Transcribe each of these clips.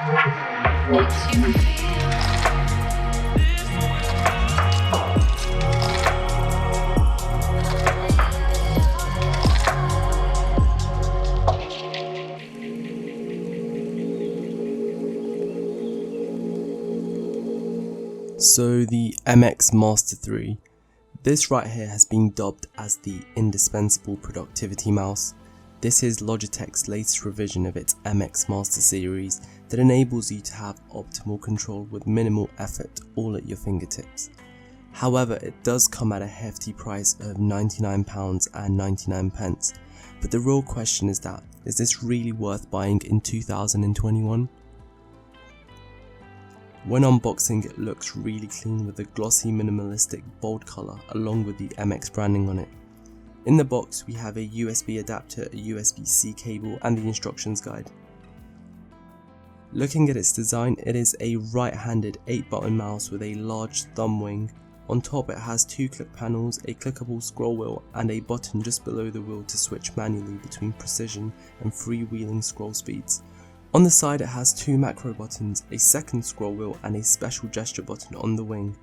So the MX Master 3, this right here has been dubbed as the indispensable productivity mouse. This is Logitech's latest revision of its MX Master series that enables you to have optimal control with minimal effort all at your fingertips. However, it does come at a hefty price of £99.99, but the real question is this really worth buying in 2021? When unboxing, it looks really clean with a glossy minimalistic bold colour along with the MX branding on it. In the box we have a USB adapter, a USB-C cable and the instructions guide. Looking at its design, it is a right-handed 8-button mouse with a large thumb wing. On top it has 2 click panels, a clickable scroll wheel and a button just below the wheel to switch manually between precision and freewheeling scroll speeds. On the side it has 2 macro buttons, a second scroll wheel and a special gesture button on the wing.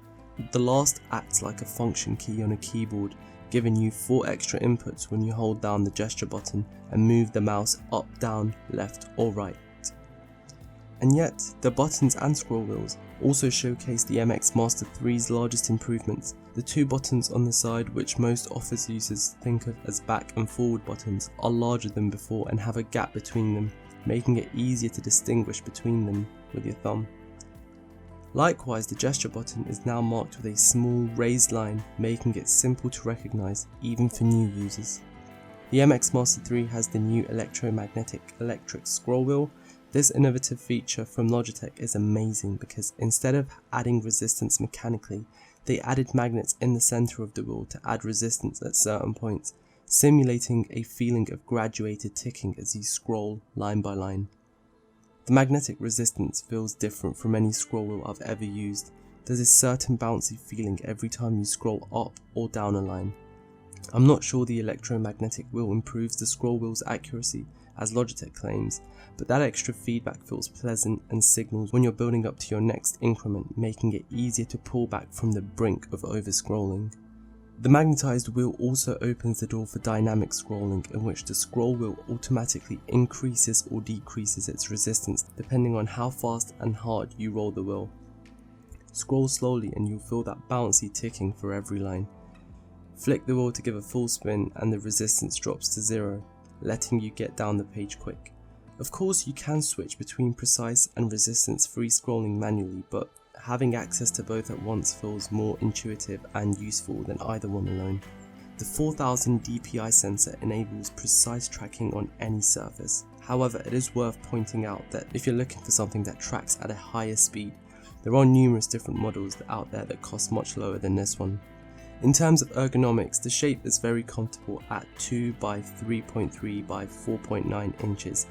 The last acts like a function key on a keyboard, giving you 4 extra inputs when you hold down the gesture button and move the mouse up, down, left or right. And yet, the buttons and scroll wheels also showcase the MX Master 3's largest improvements. The 2 buttons on the side, which most office users think of as back and forward buttons, are larger than before and have a gap between them, making it easier to distinguish between them with your thumb. Likewise, the gesture button is now marked with a small raised line, making it simple to recognize even for new users. The MX Master 3 has the new electromagnetic electric scroll wheel. This innovative feature from Logitech is amazing because instead of adding resistance mechanically, they added magnets in the center of the wheel to add resistance at certain points, simulating a feeling of graduated ticking as you scroll line by line. The magnetic resistance feels different from any scroll wheel I've ever used. There's a certain bouncy feeling every time you scroll up or down a line. I'm not sure the electromagnetic wheel improves the scroll wheel's accuracy, as Logitech claims, but that extra feedback feels pleasant and signals when you're building up to your next increment, making it easier to pull back from the brink of over-scrolling. The magnetized wheel also opens the door for dynamic scrolling, in which the scroll wheel automatically increases or decreases its resistance depending on how fast and hard you roll the wheel. Scroll slowly and you'll feel that bouncy ticking for every line. Flick the wheel to give a full spin and the resistance drops to 0, letting you get down the page quick. Of course, you can switch between precise and resistance-free scrolling manually, but having access to both at once feels more intuitive and useful than either one alone. The 4000 dpi sensor enables precise tracking on any surface. However, it is worth pointing out that if you're looking for something that tracks at a higher speed, there are numerous different models out there that cost much lower than this one. In terms of ergonomics, the shape is very comfortable at 2 by 3.3 by 4.9 inches.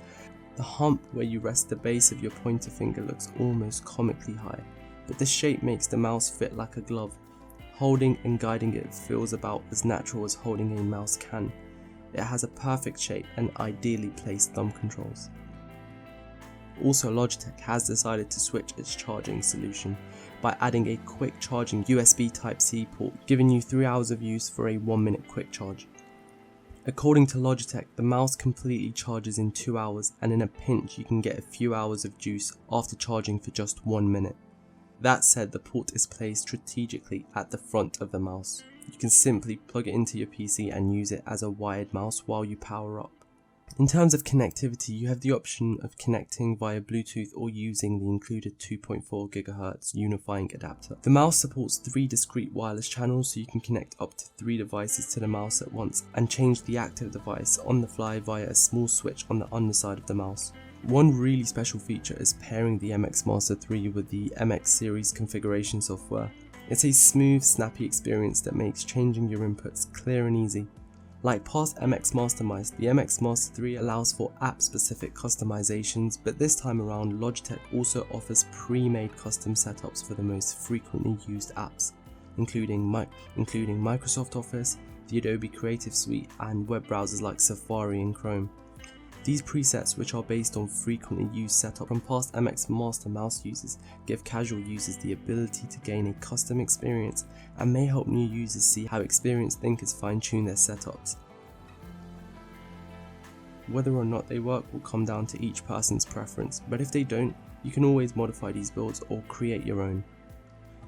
The hump where you rest the base of your pointer finger looks almost comically high, but the shape makes the mouse fit like a glove. Holding and guiding it feels about as natural as holding a mouse can. It has a perfect shape and ideally placed thumb controls. Also, Logitech has decided to switch its charging solution by adding a quick charging USB Type-C port, giving you 3 hours of use for a 1-minute quick charge. According to Logitech, the mouse completely charges in 2 hours, and in a pinch you can get a few hours of juice after charging for just 1 minute. That said, the port is placed strategically at the front of the mouse. You can simply plug it into your PC and use it as a wired mouse while you power up. In terms of connectivity, you have the option of connecting via Bluetooth or using the included 2.4 GHz unifying adapter. The mouse supports 3 discrete wireless channels, so you can connect up to 3 devices to the mouse at once and change the active device on the fly via a small switch on the underside of the mouse. One really special feature is pairing the MX Master 3 with the MX series configuration software. It's a smooth, snappy experience that makes changing your inputs clear and easy. Like past MX Master mice, the MX Master 3 allows for app-specific customizations, but this time around Logitech also offers pre-made custom setups for the most frequently used apps, including Microsoft Office, the Adobe Creative Suite, and web browsers like Safari and Chrome. These presets, which are based on frequently used setup from past MX Master mouse users, give casual users the ability to gain a custom experience and may help new users see how experienced thinkers fine-tune their setups. Whether or not they work will come down to each person's preference, but if they don't, you can always modify these builds or create your own.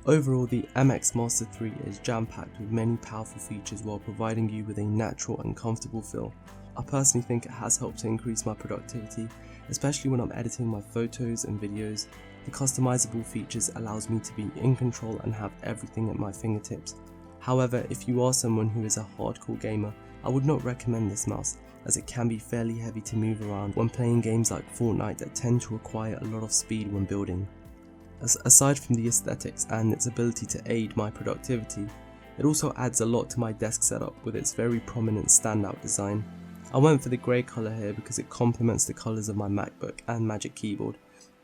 Overall, the MX Master 3 is jam-packed with many powerful features while providing you with a natural and comfortable feel. I personally think it has helped to increase my productivity, especially when I'm editing my photos and videos. The customizable features allows me to be in control and have everything at my fingertips. However, if you are someone who is a hardcore gamer, I would not recommend this mouse, as it can be fairly heavy to move around when playing games like Fortnite that tend to require a lot of speed when building. Aside from the aesthetics and its ability to aid my productivity, it also adds a lot to my desk setup with its very prominent standout design. I went for the grey colour here because it complements the colours of my MacBook and Magic Keyboard,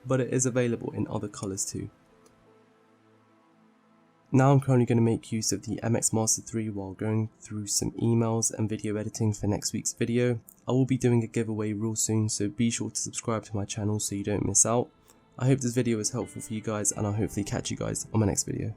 but it is available in other colours too. Now I'm currently going to make use of the MX Master 3 while going through some emails and video editing for next week's video. I will be doing a giveaway real soon, so be sure to subscribe to my channel so you don't miss out. I hope this video was helpful for you guys, and I'll hopefully catch you guys on my next video.